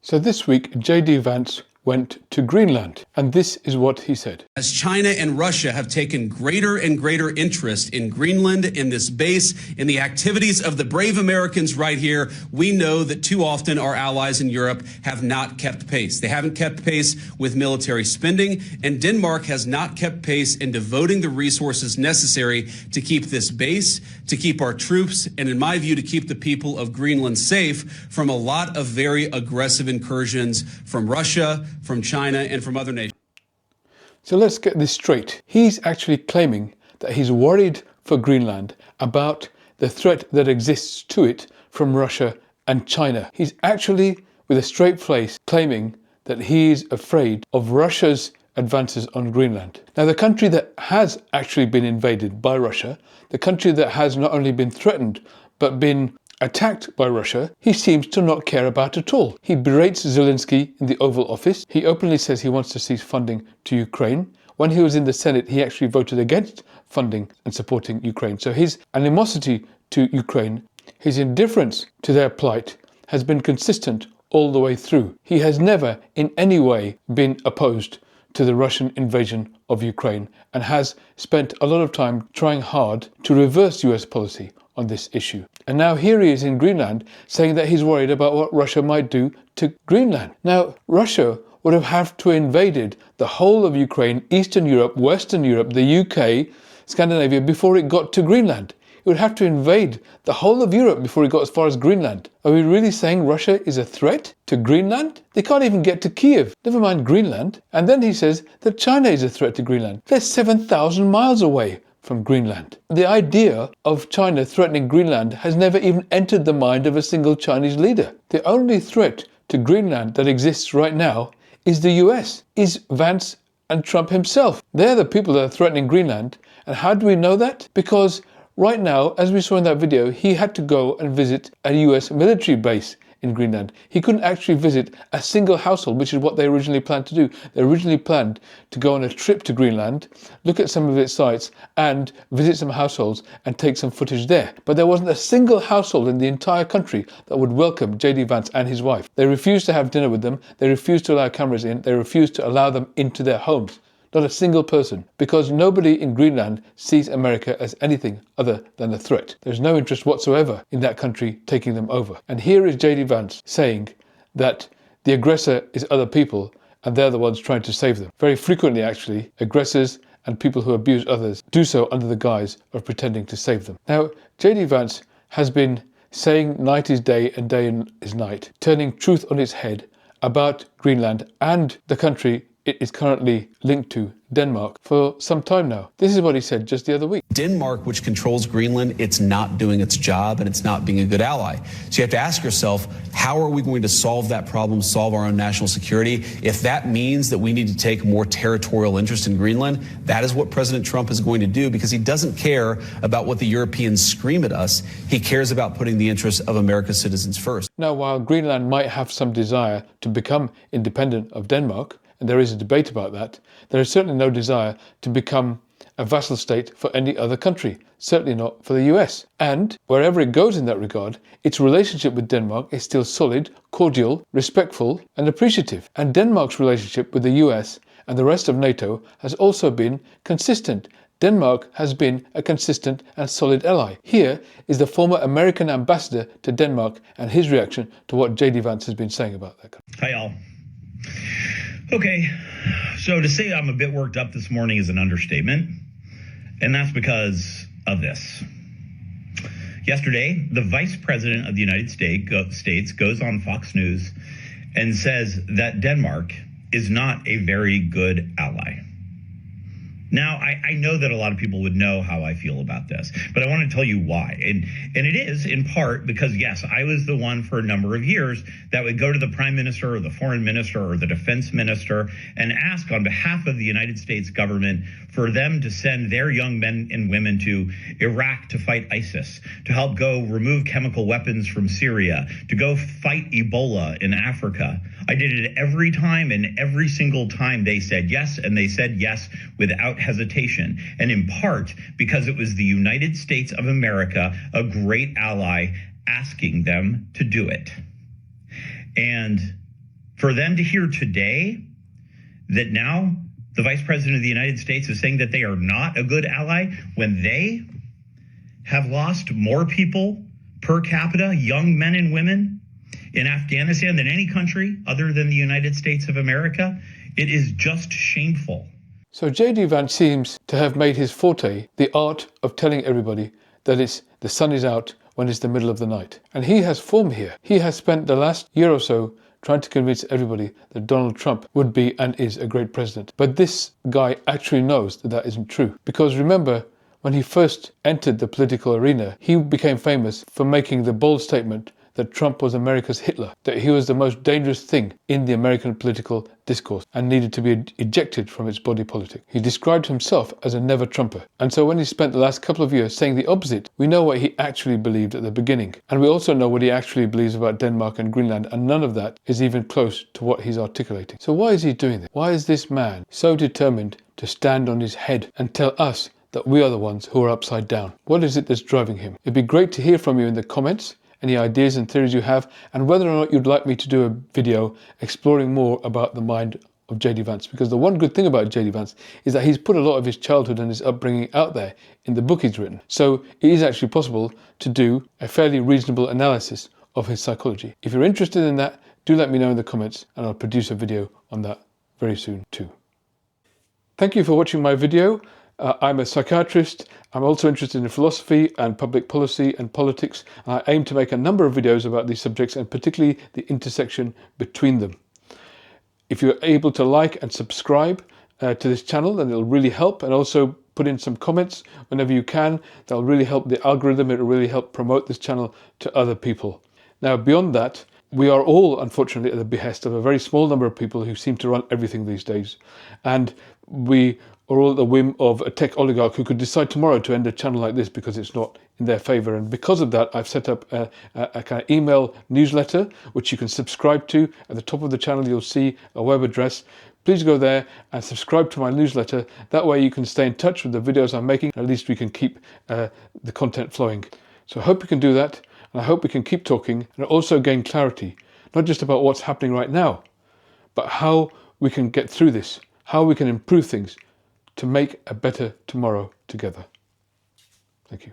So this week, JD Vance went to Greenland, and this is what he said. As China and Russia have taken greater and greater interest in Greenland, in this base, in the activities of the brave Americans right here, we know that too often our allies in Europe have not kept pace. They haven't kept pace with military spending, and Denmark has not kept pace in devoting the resources necessary to keep this base, to keep our troops, and in my view, to keep the people of Greenland safe from a lot of very aggressive incursions from Russia, from China, and from other nations. So let's get this straight. He's actually claiming that he's worried for Greenland about the threat that exists to it from Russia and China. He's actually, with a straight face, claiming that he's afraid of Russia's advances on Greenland. Now, the country that has actually been invaded by Russia, the country that has not only been threatened, but been attacked by Russia, he seems to not care about at all. He berates Zelensky in the Oval Office. He openly says he wants to cease funding to Ukraine. When he was in the Senate, he actually voted against funding and supporting Ukraine. So his animosity to Ukraine, his indifference to their plight, has been consistent all the way through. He has never in any way been opposed to the Russian invasion of Ukraine and has spent a lot of time trying hard to reverse US policy on this issue. And now here he is in Greenland saying that he's worried about what Russia might do to Greenland. Now, Russia would have had to invaded the whole of Ukraine, Eastern Europe, Western Europe, the UK, Scandinavia, before it got to Greenland. It would have to invade the whole of Europe before it got as far as Greenland. Are we really saying Russia is a threat to Greenland? They can't even get to Kiev, never mind Greenland. And then he says that China is a threat to Greenland. They're 7,000 miles away from Greenland. The idea of China threatening Greenland has never even entered the mind of a single Chinese leader. The only threat to Greenland that exists right now is the US, is Vance and Trump himself. They're the people that are threatening Greenland. And how do we know that? Because right now, as we saw in that video, he had to go and visit a US military base in Greenland. He couldn't actually visit a single household, which is what they originally planned to do. They originally planned to go on a trip to Greenland, look at some of its sites, and visit some households and take some footage there. But there wasn't a single household in the entire country that would welcome JD Vance and his wife. They refused to have dinner with them. They refused to allow cameras in. They refused to allow them into their homes. Not a single person, because nobody in Greenland sees America as anything other than a threat. There's no interest whatsoever in that country taking them over. And here is JD Vance saying that the aggressor is other people and they're the ones trying to save them. Very frequently, actually, aggressors and people who abuse others do so under the guise of pretending to save them. Now, JD Vance has been saying night is day and day is night, turning truth on its head about Greenland and the country it is currently linked to, Denmark, for some time now. This is what he said just the other week. Denmark, which controls Greenland, it's not doing its job and it's not being a good ally. So you have to ask yourself, how are we going to solve that problem, solve our own national security? If that means that we need to take more territorial interest in Greenland, that is what President Trump is going to do, because he doesn't care about what the Europeans scream at us. He cares about putting the interests of America's citizens first. Now, while Greenland might have some desire to become independent of Denmark, and there is a debate about that, there is certainly no desire to become a vassal state for any other country, certainly not for the US. And wherever it goes in that regard, its relationship with Denmark is still solid, cordial, respectful, and appreciative. And Denmark's relationship with the US and the rest of NATO has also been consistent. Denmark has been a consistent and solid ally. Here is the former American ambassador to Denmark and his reaction to what JD Vance has been saying about that country. Hi, all. Okay, so to say I'm a bit worked up this morning is an understatement, and that's because of this. Yesterday, the Vice President of the United States goes on Fox News and says that Denmark is not a very good ally. Now, I know that a lot of people would know how I feel about this, but I want to tell you why. And it is in part because, yes, I was the one for a number of years that would go to the prime minister or the foreign minister or the defense minister and ask on behalf of the United States government for them to send their young men and women to Iraq to fight ISIS, to help go remove chemical weapons from Syria, to go fight Ebola in Africa. I did it every time, and every single time they said yes, and they said yes without hesitation. And in part because it was the United States of America, a great ally, asking them to do it. And For them to hear today that now the Vice President of the United States is saying that they are not a good ally when they have lost more people per capita, young men and women, in Afghanistan than any country other than the United States of America, it is just shameful. So JD Vance seems to have made his forte the art of telling everybody that the sun is out when it's the middle of the night. And he has form here. He has spent the last year or so trying to convince everybody that Donald Trump would be and is a great president. But this guy actually knows that that isn't true. Because remember, when he first entered the political arena, he became famous for making the bold statement that Trump was America's Hitler, that he was the most dangerous thing in the American political discourse and needed to be ejected from its body politic. He described himself as a never-Trumper. And so when he spent the last couple of years saying the opposite, we know what he actually believed at the beginning. And we also know what he actually believes about Denmark and Greenland, and none of that is even close to what he's articulating. So why is he doing this? Why is this man so determined to stand on his head and tell us that we are the ones who are upside down? What is it that's driving him? It'd be great to hear from you in the comments, any ideas and theories you have, and whether or not you'd like me to do a video exploring more about the mind of JD Vance. Because the one good thing about JD Vance is that he's put a lot of his childhood and his upbringing out there in the book he's written. So it is actually possible to do a fairly reasonable analysis of his psychology. If you're interested in that, do let me know in the comments and I'll produce a video on that very soon too. Thank you for watching my video. I'm a psychiatrist. I'm also interested in philosophy and public policy and politics. I aim to make a number of videos about these subjects and particularly the intersection between them. If you're able to like and subscribe to this channel, then it'll really help, and also put in some comments whenever you can. That'll really help the algorithm. It'll really help promote this channel to other people. Now, beyond that, we are all, unfortunately, at the behest of a very small number of people who seem to run everything these days. And we are all at the whim of a tech oligarch who could decide tomorrow to end a channel like this because it's not in their favor. And because of that, I've set up a kind of email newsletter, which you can subscribe to. At the top of the channel, you'll see a web address. Please go there and subscribe to my newsletter. That way you can stay in touch with the videos I'm making. At least we can keep the content flowing. So I hope you can do that. And I hope we can keep talking and also gain clarity, not just about what's happening right now, but how we can get through this, how we can improve things to make a better tomorrow together. Thank you.